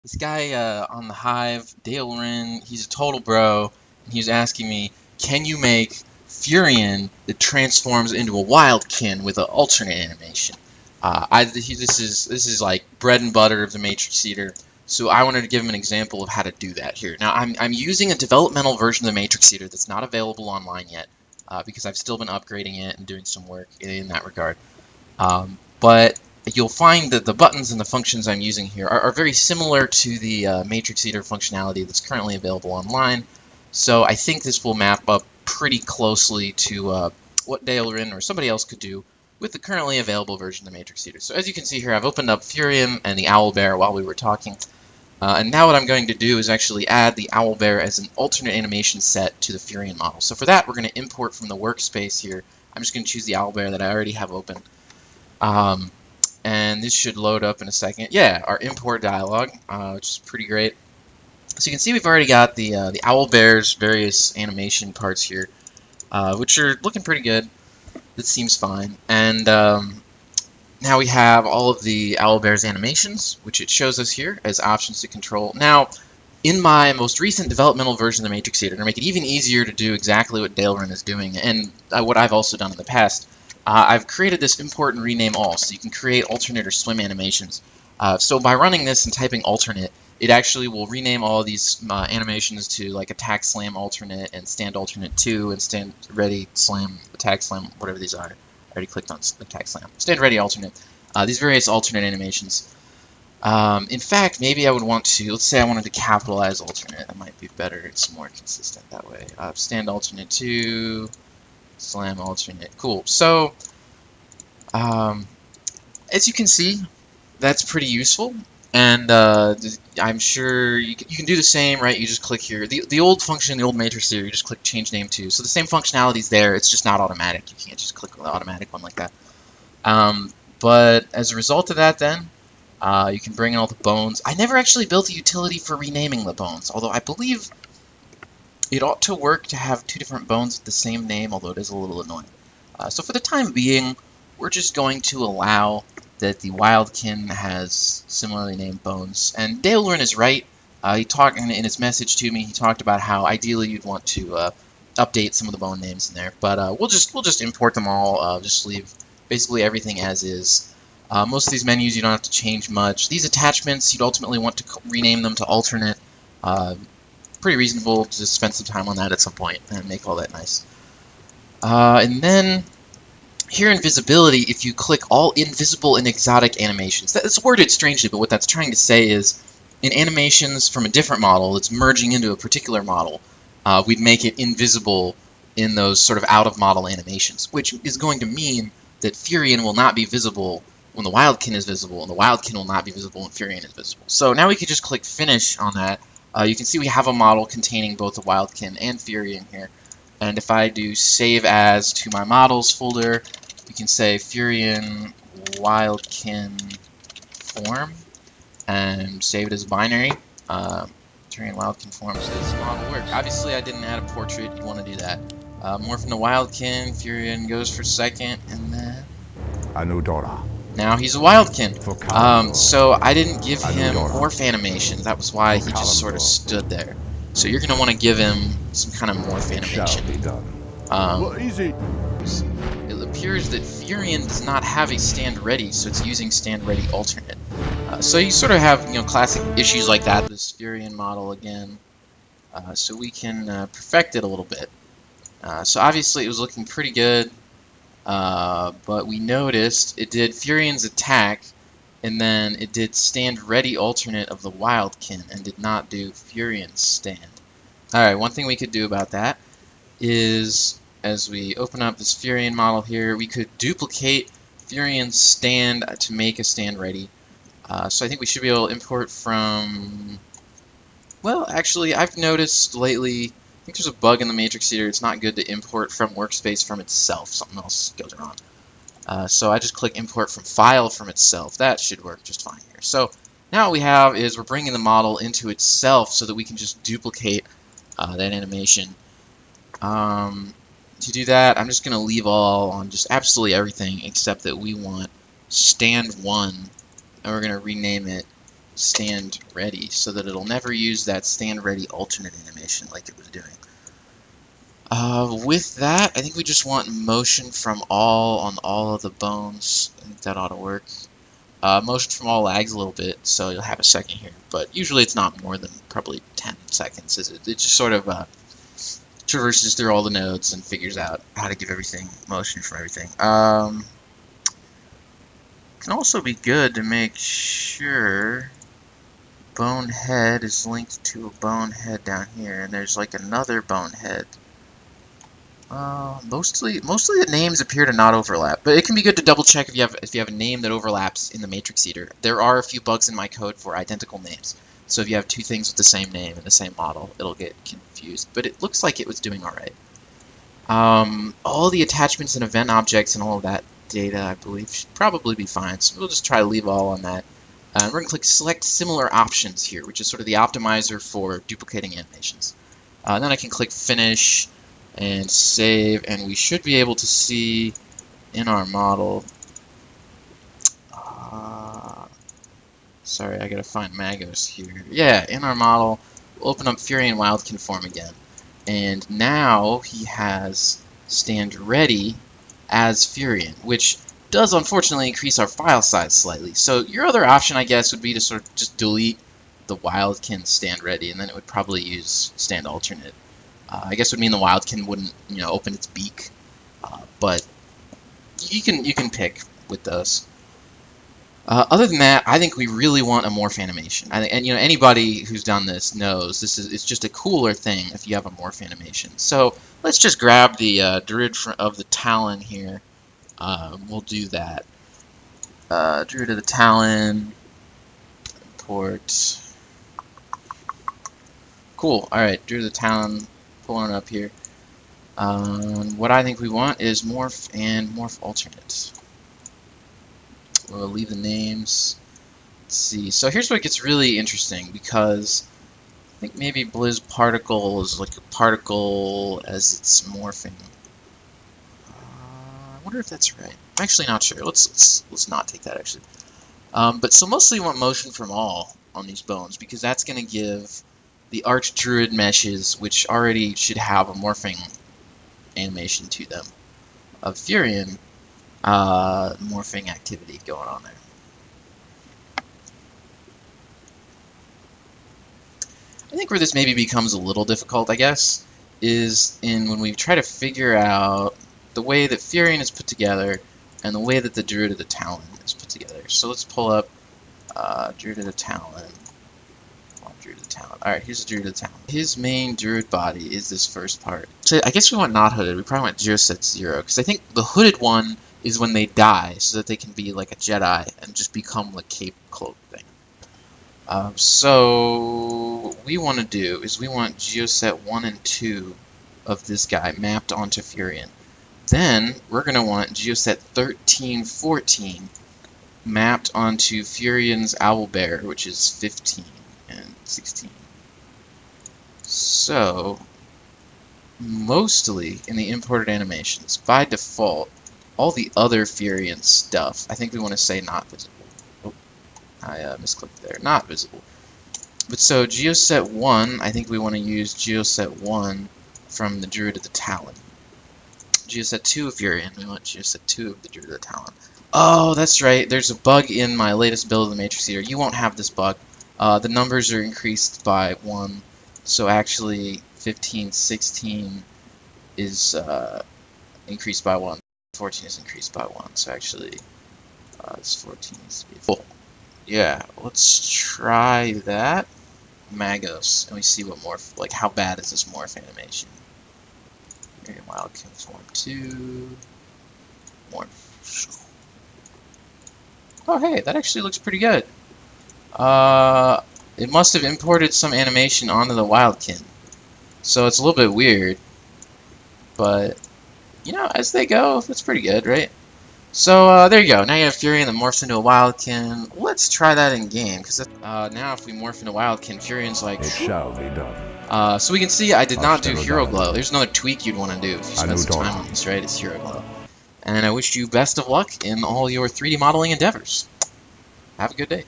This guy on the Hive, Deolrin, he's a total bro, and he was asking me, can you make Furion that transforms into a Wildkin with an alternate animation? This is like bread and butter of the Matrix Eater, so I wanted to give him an example of how to do that here. Now, I'm using a developmental version of the Matrix Eater that's not available online yet, because I've still been upgrading it and doing some work in that regard. But you'll find that the buttons and the functions I'm using here are very similar to the Matrix Eater functionality that's currently available online. So I think this will map up pretty closely to what Deolrin or somebody else could do with the currently available version of the Matrix Eater. So as you can see here, I've opened up Furion and the Owlbear while we were talking. And now what I'm going to do is actually add the Owlbear as an alternate animation set to the Furion model. So for that, we're going to import from the workspace here. I'm just going to choose the Owlbear that I already have open. And this should load up in a second. Yeah, our import dialog, which is pretty great. So you can see we've already got the Owlbear's various animation parts here, which are looking pretty good. This seems fine. And now we have all of the Owlbear's animations, which it shows us here as options to control. Now, in my most recent developmental version of the Matrix Eater, to make it even easier to do exactly what Deolrin is doing, and what I've also done in the past, I've created this import and rename all, so you can create alternate or swim animations. So by running this and typing alternate, it actually will rename all of these animations to like attack slam alternate and stand alternate 2 and stand ready slam, attack slam, whatever these are. I already clicked on attack slam. Stand ready alternate. These various alternate animations. In fact, maybe I would want to, let's say I wanted to capitalize alternate. That might be better. It's more consistent that way. Stand alternate 2, slam alternate. Cool. So, as you can see, that's pretty useful. And I'm sure you can do the same, right? You just click here. The old function, the old Matrix here, you just click change name to. So the same functionality is there. It's just not automatic. You can't just click the automatic one like that. But as a result of that, then, you can bring in all the bones. I never actually built a utility for renaming the bones, although I believe it ought to work to have two different bones with the same name, although it is a little annoying. So for the time being, we're just going to allow that the Wildkin has similarly named bones. And Deolrin is right. He talked in his message to me. He talked about how ideally you'd want to update some of the bone names in there. But we'll just import them all. Just leave basically everything as is. Most of these menus you don't have to change much. These attachments you'd ultimately want to rename them to alternate. Pretty reasonable to just spend some time on that at some point and make all that nice. And then here in visibility, if you click all invisible and exotic animations, that's worded strangely, but what that's trying to say is in animations from a different model that's merging into a particular model, we'd make it invisible in those sort of out-of-model animations, which is going to mean that Furion will not be visible when the Wildkin is visible, and the Wildkin will not be visible when Furion is visible. So now we can just click Finish on that. You can see we have a model containing both the Wildkin and Furion here. And if I do Save As to my Models folder, we can say Furion Wildkin Form, and save it as binary. Furion Wildkin Form, so this model work. Obviously, I didn't add a portrait. You want to do that. More from the Wildkin. Furion goes for second, and then Anudora. now he's a Wildkin. So I didn't give him morph animation. That was why he just sort of stood there. So you're going to want to give him some kind of morph animation. It appears that Furion does not have a stand ready, so it's using stand ready alternate. So you sort of have classic issues like that. This Furion model again. So we can perfect it a little bit. So obviously it was looking pretty good. But we noticed it did Furion's attack, and then it did stand ready alternate of the Wildkin, and did not do Furion's stand. Alright, one thing we could do about that is, as we open up this Furion model here, we could duplicate Furion's stand to make a stand ready. So I think we should be able to import from... Well, actually, I've noticed lately, I think there's a bug in the Matrix Eater. It's not good to import from workspace from itself. Something else goes wrong. So I just click import from file from itself. That should work just fine here. So now what we have is we're bringing the model into itself so that we can just duplicate that animation. To do that, I'm just going to leave all on just absolutely everything except that we want stand 1, and we're going to rename it stand ready so that it'll never use that stand ready alternate animation like it was doing. With that, I think we just want motion from all on all of the bones. I think that ought to work. Motion from all lags a little bit, so you'll have a second here, but usually it's not more than probably 10 seconds. It just sort of traverses through all the nodes and figures out how to give everything motion from everything. Can also be good to make sure bonehead is linked to a bonehead down here, and there's like another bonehead. Mostly the names appear to not overlap, but it can be good to double check if you have a name that overlaps in the matrix eater. There are a few bugs in my code for identical names, so if you have two things with the same name and the same model, it'll get confused. But it looks like it was doing all right. All the attachments and event objects and all of that data, I believe, should probably be fine. So we'll just try to leave all on that. We're going to click Select Similar Options here, which is sort of the optimizer for duplicating animations. Then I can click Finish and save, and we should be able to see in our model. Sorry, I gotta find Magos here. Yeah, in our model, we'll open up Furion Wildkin form again, and now he has stand ready as Furion, which does unfortunately increase our file size slightly. So your other option, I guess, would be to sort of just delete the Wildkin stand ready, and then it would probably use stand alternate. I guess it would mean the Wildkin wouldn't, open its beak, but you can pick with those. Other than that, I think we really want a morph animation. And anybody who's done this knows it's just a cooler thing if you have a morph animation. So let's just grab the Druid of the Talon here. We'll do that. Druid of the Talon, import. Cool. All right, Druid of the Talon. Pulling it up here. What I think we want is morph and morph alternate. We'll leave the names. Let's see. So here's where it gets really interesting, because I think maybe Blizz particle is like a particle as it's morphing. I wonder if that's right. I'm actually not sure. Let's not take that actually. But so mostly we want motion from all on these bones, because that's going to give the Archdruid meshes, which already should have a morphing animation to them, of Furion, morphing activity going on there. I think where this maybe becomes a little difficult, I guess, is when we try to figure out the way that Furion is put together and the way that the Druid of the Talon is put together. So let's pull up Druid of the Talon. Alright, here's the Druid of the Talon. His main Druid body is this first part. So I guess we want not hooded. We probably want Geoset 0, because I think the hooded one is when they die, so that they can be like a Jedi and just become the cape cloak thing. So what we want to do is we want Geoset 1 and 2 of this guy mapped onto Furion. Then we're going to want Geoset 13, 14 mapped onto Furion's Owlbear, which is 15 and 16. So, mostly in the imported animations, by default, all the other Furion stuff, I think we want to say not visible. Oh, I misclicked there. Not visible. But so, Geoset 1, I think we want to use Geoset 1 from the Druid of the Talon. Geoset 2 of Furion, we want Geoset 2 of the Druid of the Talon. Oh, that's right. There's a bug in my latest build of the Matrix Eater. You won't have this bug. The numbers are increased by 1, so actually 15, 16 is increased by 1. 14 is increased by 1, so actually this 14 needs to be full. Yeah, let's try that. Magos, and we see what morph, like how bad is this morph animation. Furion Wildkin form 2. Morph. Oh hey, that actually looks pretty good. It must have imported some animation onto the Wildkin. So it's a little bit weird. But, as they go, that's pretty good, right? So, there you go. Now you have Furion that morphs into a Wildkin. Let's try that in game, because now if we morph into Wildkin, Furion's like... It shall be done. So we can see I did not do Hero Glow. There's another tweak you'd want to do if you spend some time on this, right? It's Hero Glow. And I wish you best of luck in all your 3D modeling endeavors. Have a good day.